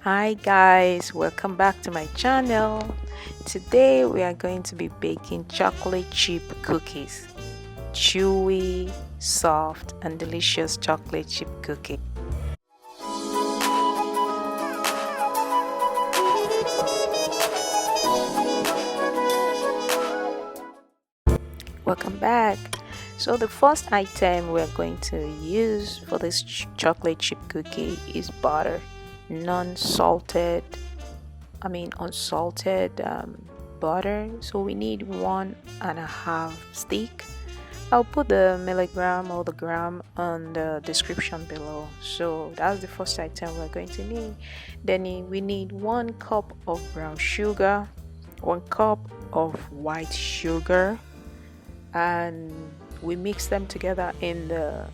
Hi guys, welcome back to my channel. Today we are going to be baking chocolate chip cookies. Chewy, soft and delicious chocolate chip cookie. Welcome back. So the first item we're going to use for this chocolate chip cookie is butter, non-salted unsalted butter. So we need 1.5 stick. I'll put the milligram or the gram on the description below. So that's the first item we're going to need. Then we need 1 cup of brown sugar, 1 cup of white sugar, and we mix them together in the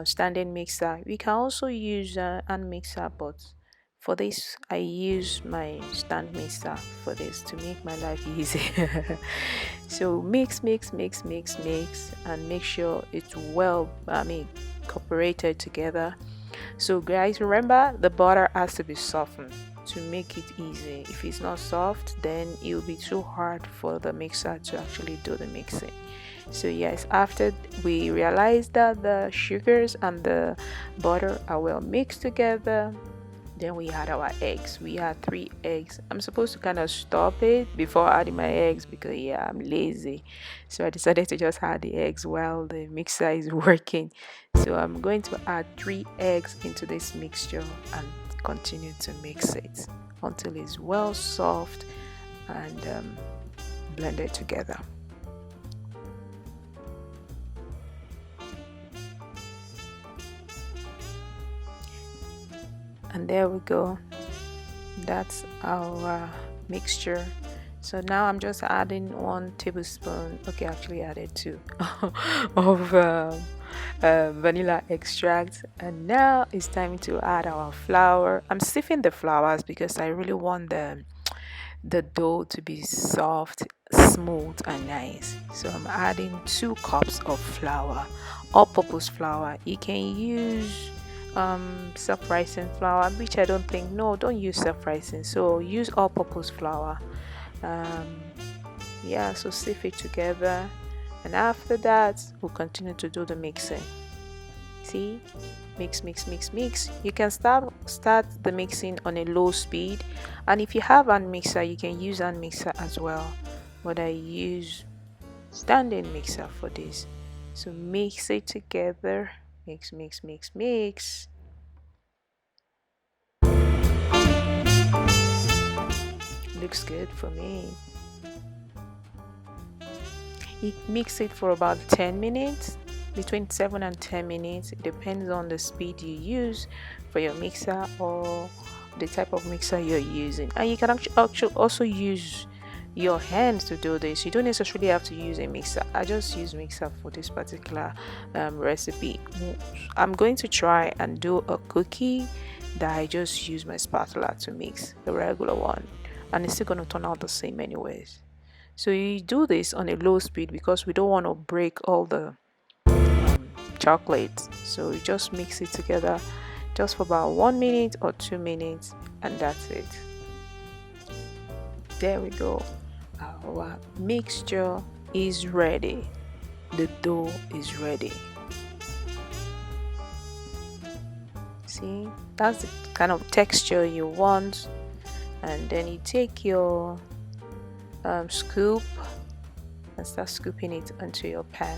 standing mixer. We can also use a hand mixer, but for this I use my stand mixer for this to make my life easy. So mix and make sure it's well cooperated together. So guys, remember the butter has to be softened to make it easy. If it's not soft, then it will be too hard for the mixer to actually do the mixing. So yes, after we realize that the sugars and the butter are well mixed together, then we add our eggs. We add 3 eggs. I'm supposed to kind of stop it before adding my eggs because I'm lazy. So I decided to just add the eggs while the mixer is working. So I'm going to add 3 eggs into this mixture and continue to mix it until it's well soft and blended together. And there we go, that's our mixture. So now I'm just adding 1 tablespoon, okay, actually added 2 of vanilla extract. And now it's time to add our flour. I'm sifting the flours because I really want the dough to be soft, smooth and nice. So I'm adding 2 cups of flour, all-purpose flour. You can use self-rising flour, which I don't think, no, don't use self-rising, so use all-purpose flour. Yeah, so sift it together, and after that we'll continue to do the mixing. See, mix. You can start the mixing on a low speed, and if you have hand mixer you can use hand mixer as well, but I use standing mixer for this. So mix it together, mix. Looks good for me. You mix it for about 10 minutes, between 7 and 10 minutes. It depends on the speed you use for your mixer or the type of mixer you're using. And you can actually also use your hands to do this. You don't necessarily have to use a mixer. I just use mixer for this particular recipe. I'm going to try and do a cookie that I just use my spatula to mix, the regular one, and it's still going to turn out the same anyways. So you do this on a low speed because we don't want to break all the chocolate. So you just mix it together just for about 1 minute or 2 minutes, and that's it. There we go, our mixture is ready. The dough is ready. See, that's the kind of texture you want. And then you take your scoop and start scooping it onto your pan.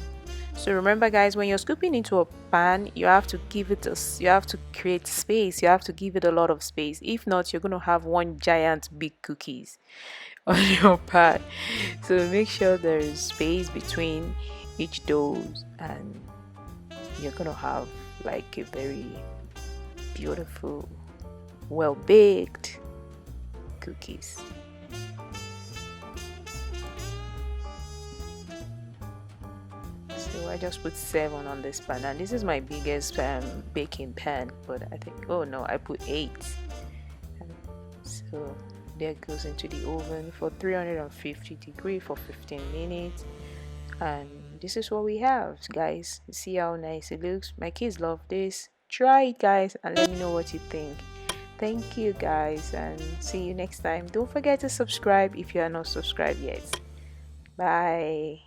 So remember guys, when you're scooping into a pan, you have to create space. You have to give it a lot of space. If not, you're going to have one giant big cookies on your pan. So make sure there is space between each dough, and you're going to have like a very beautiful, well baked cookies. So I just put 7 on this pan, and this is my biggest baking pan, but I think, oh no, I put 8. And so there goes into the oven for 350 degrees for 15 minutes, and this is what we have, guys. See how nice it looks. My kids love this. Try it guys and let me know what you think. Thank you guys, and see you next time. Don't forget to subscribe if you are not subscribed yet. Bye.